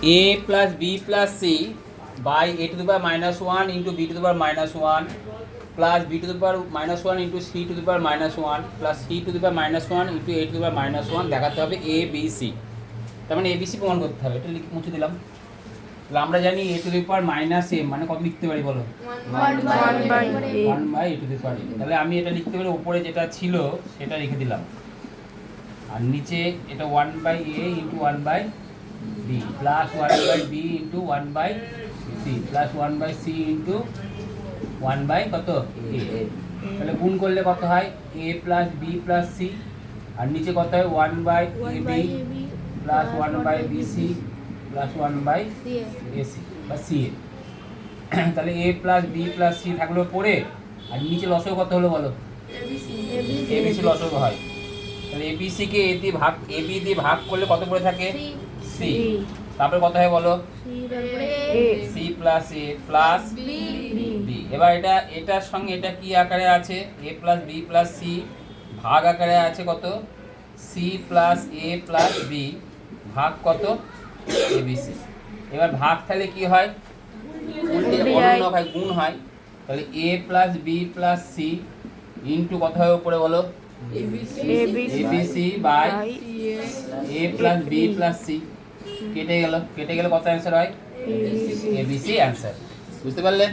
a plus b plus c by a to the power minus 1 into b to the power minus 1 plus b to the power minus 1 into c to the power minus 1 plus c to the power minus 1 into a to the power minus 1 দেখাতে হবে a b c। তার মানে a b c প্রমাণ করতে হবে। এটা লিখে মুছে দিলাম। তাহলে আমরা জানি a to the power minus m মানে কত লিখতে পারি বলো? 1 by a। 1 by a to the power m। তাহলে আমি এটা লিখতে পারি উপরে যেটা ছিল সেটা লিখে দিলাম, আর নিচে এটা 1 by a into 1 by b plus 1 by b into 1 by c plus 1 by c into 1 by কত a। তাহলে গুণ করলে কত হয়? a plus b plus c, আর নিচে কত হয়? 1 by ab plus 1 by bc plus 1 by ac বা ca। তাহলে a plus b plus c থাকলো পরে, আর নিচে লসগু কত হলো বলো? abc লসগু হয়। তাহলে abc কে a দিয়ে ভাগ, ab দিয়ে ভাগ করলে কত পড়ে থাকে? c। তারপরে কত হয় বলো? c plus a plus b। এবার এটার সঙ্গে এটা কি আকারে আছে? a plus b plus c ভাগ আকারে আছে কত? c plus a plus b ভাগ কত? abc। এবার ভাগ তাহলে কি হয়? উল্টে অন্য হয়, গুণ হয়। তাহলে a plus b plus c into কত হয় উপরে বলো? abc by a plus b plus c। কেটে গেল কত অ্যান্সার হয়? abc answer. বুঝতে পারলে?